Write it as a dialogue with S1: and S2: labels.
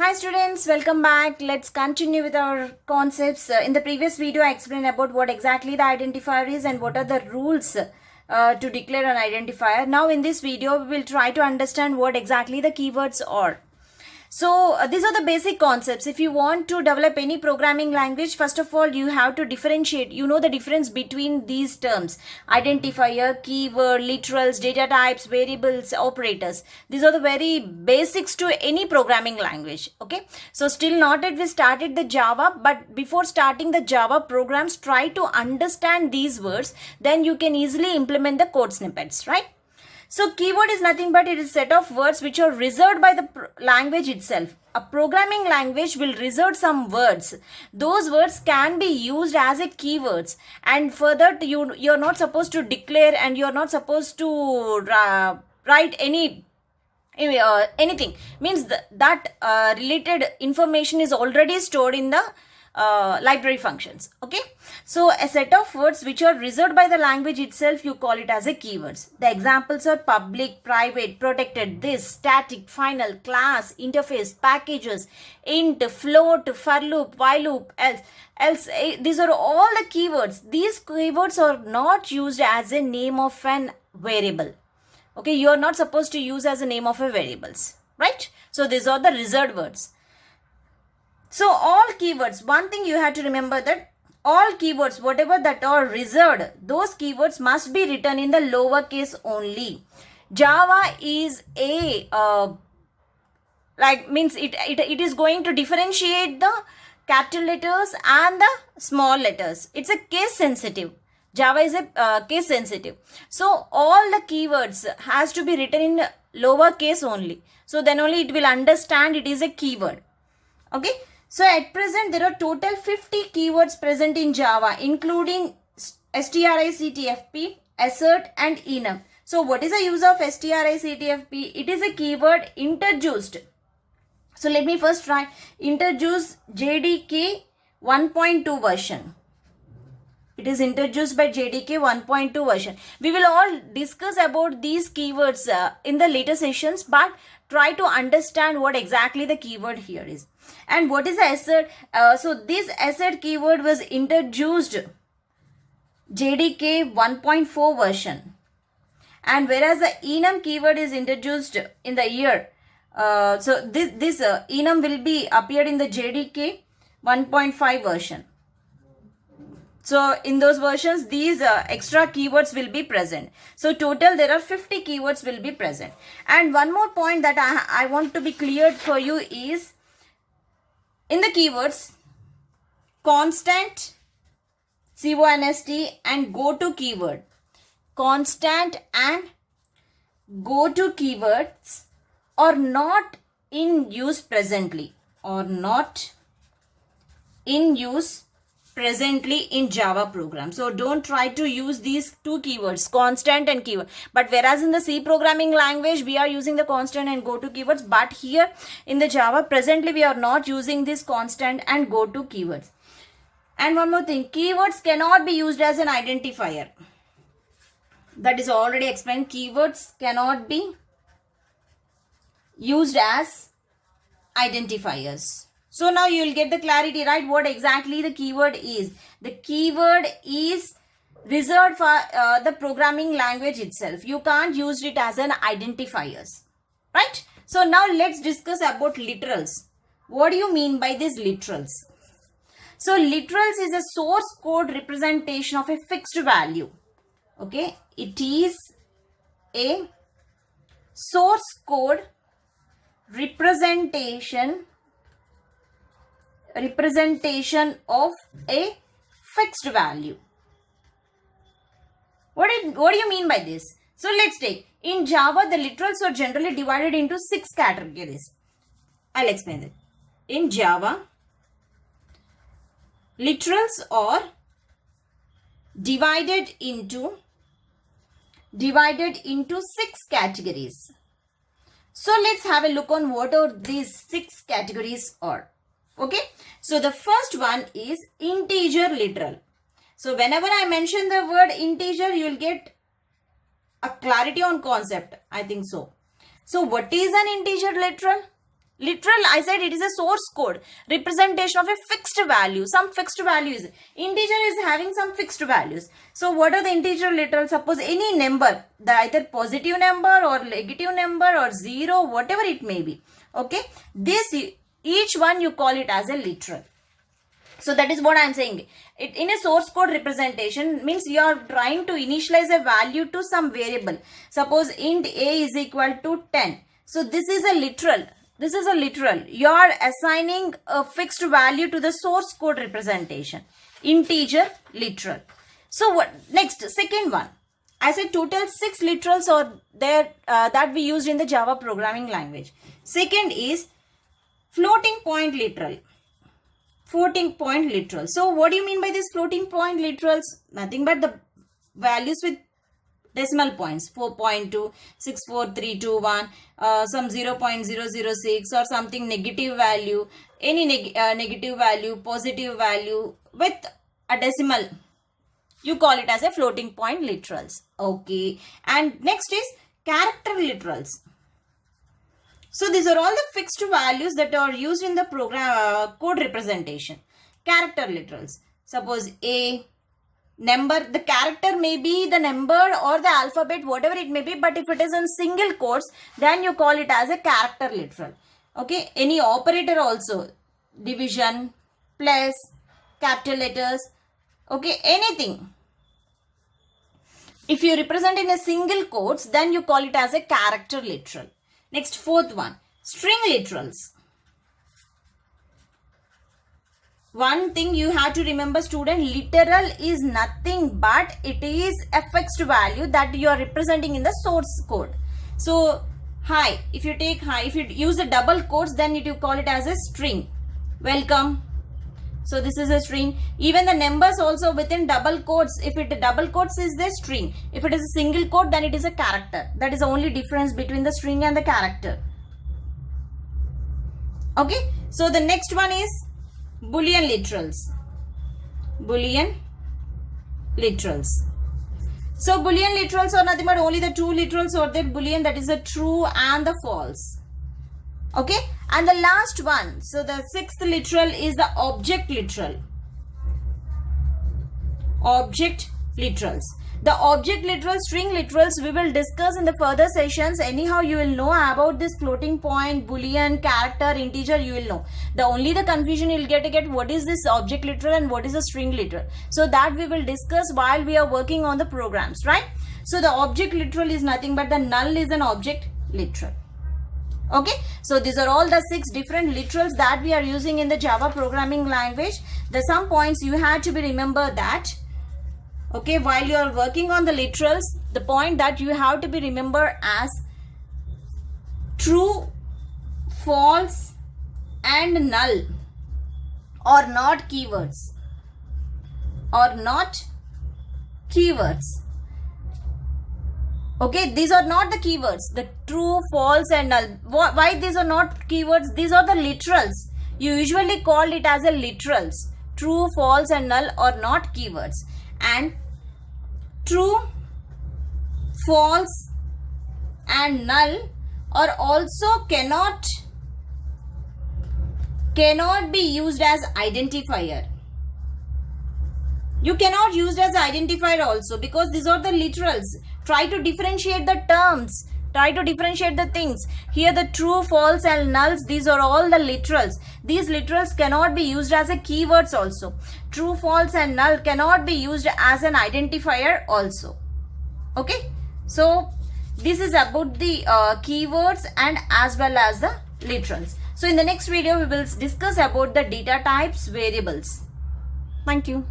S1: Hi students, welcome back. Let's continue with our concepts. In the previous video, I explained about what exactly the identifier is and what are the rules to declare an identifier. Now in this video, we will try to understand what exactly the keywords are. So these are the basic concepts. If you want to develop any programming language, first of all, you have to differentiate. You know the difference between these terms: identifier, keyword, literals, data types, variables, operators. These are the very basics to any programming language. Okay. So still not yet we started the Java, but before starting the Java programs, try to understand these words. Then you can easily implement the code snippets, right? So keyword is nothing but it is a set of words which are reserved by the language itself. A programming language will reserve some words. Those words can be used as a keywords, and further you're not supposed to declare and you're not supposed to write anything. Means that related information is already stored in the library functions. Okay, so a set of words which are reserved by the language itself, you call it as a keywords. The examples are public, private, protected, this, static, final, class, interface, packages, int, float, for loop, while loop, else. These are all the keywords. These keywords are not used as a name of an variable. Okay, you are not supposed to use as a name of a variables, right? So these are the reserved words. So all keywords, one thing you have to remember that all keywords, whatever that are reserved, those keywords must be written in the lowercase only. Java is a, means it is going to differentiate the capital letters and the small letters. It's a case sensitive. Java is a case sensitive. So all the keywords has to be written in lowercase only. So then only it will understand it is a keyword. Okay. So at present, there are total 50 keywords present in Java, including strictfp, assert and enum. So what is the use of strictfp? It is a keyword introduced. So let me first try introduce JDK 1.2 version. It is introduced by JDK 1.2 version. We will all discuss about these keywords in the later sessions, but try to understand what exactly the keyword here is. And what is the assert? So this assert keyword was introduced JDK 1.4 version. And whereas the enum keyword is introduced in the year. So this enum will be appeared in the JDK 1.5 version. So in those versions, these extra keywords will be present. So total there are 50 keywords will be present. And one more point that I want to be cleared for you is, in the keywords, constant, const and go to keyword. Constant and go to keywords are not in use presently, or not in use presently in Java program. So don't try to use these two keywords, constant and keyword. But whereas in the C programming language, we are using the constant and go to keywords. But here in the Java, presently we are not using this constant and go to keywords. And one more thing, keywords cannot be used as an identifier. That is already explained. Keywords cannot be used as identifiers. So now you will get the clarity, right? What exactly the keyword is. The keyword is reserved for the programming language itself. You can't use it as an identifiers, right? So now let's discuss about literals. What do you mean by these literals? So literals is a source code representation of a fixed value. Okay, it is a source code representation of a fixed value. What do you mean by this? So let's take, in Java, the literals are generally divided into 6 categories. I'll explain it. In Java, literals are divided into 6 categories. So let's have a look on what are these 6 categories are. Okay, so the first one is integer literal. So whenever I mention the word integer, you will get a clarity on concept. I think so. So what is an integer literal? Literal, I said it is a source code representation of a fixed value, some fixed values. Integer is having some fixed values. So what are the integer literals? Suppose any number, the either positive number or negative number or 0, whatever it may be. Okay, this each one you call it as a literal. So that is what I am saying. In a source code representation means you are trying to initialize a value to some variable. Suppose int a is equal to 10. So this is a literal. This is a literal. You are assigning a fixed value to the source code representation. Integer literal. So what next? Second one. I said total 6 literals are there that we used in the Java programming language. Second is floating point literal. Floating point literal. So what do you mean by this floating point literals? Nothing but the values with decimal points, 4.2, 64321, some 0.006 or something negative value, any negative value, positive value with a decimal. You call it as a floating point literals. Okay. And next is character literals. So these are all the fixed values that are used in the program code representation. Character literals. Suppose a number, the character may be the number or the alphabet, whatever it may be, but if it is in single quotes, then you call it as a character literal. Okay, any operator also, division, plus, capital letters, okay, anything. If you represent in a single quotes, then you call it as a character literal. Next, fourth one, string literals. One thing you have to remember, student, literal is nothing but it is a fixed value that you are representing in the source code. So hi, if you take hi, if you use the double quotes, then you call it as a string. Welcome. So this is a string. Even the numbers also within double quotes, if it double quotes is the string. If it is a single quote, then it is a character. That is the only difference between the string and the character. Okay. So the next one is Boolean literals. Boolean literals. So Boolean literals are nothing but only the two literals or the Boolean, that is the true and the false. Okay. And the last one, so the sixth literal is the object literal. Object literals. The object literals, string literals, we will discuss in the further sessions. Anyhow, you will know about this floating point, Boolean, character, integer, you will know. The only the confusion you will get what is this object literal and what is a string literal. So that we will discuss while we are working on the programs, right? So the object literal is nothing but the null is an object literal. Okay, so these are all the 6 different literals that we are using in the Java programming language. The some points you have to be remember that, okay, while you are working on the literals, the point that you have to be remember as true, false and null or not keywords or not keywords. Okay, these are not the keywords, the true, false and null. Why these are not keywords? These are the literals. You usually call it as a literals. True, false and null are not keywords. And true, false and null are also cannot be used as identifier. You cannot use it as identifier also because these are the literals. Try to differentiate the terms. Try to differentiate the things. Here the true, false and nulls, these are all the literals. These literals cannot be used as a keywords also. True, false and null cannot be used as an identifier also. Okay. So this is about the keywords and as well as the literals. So in the next video we will discuss about the data types, variables. Thank you.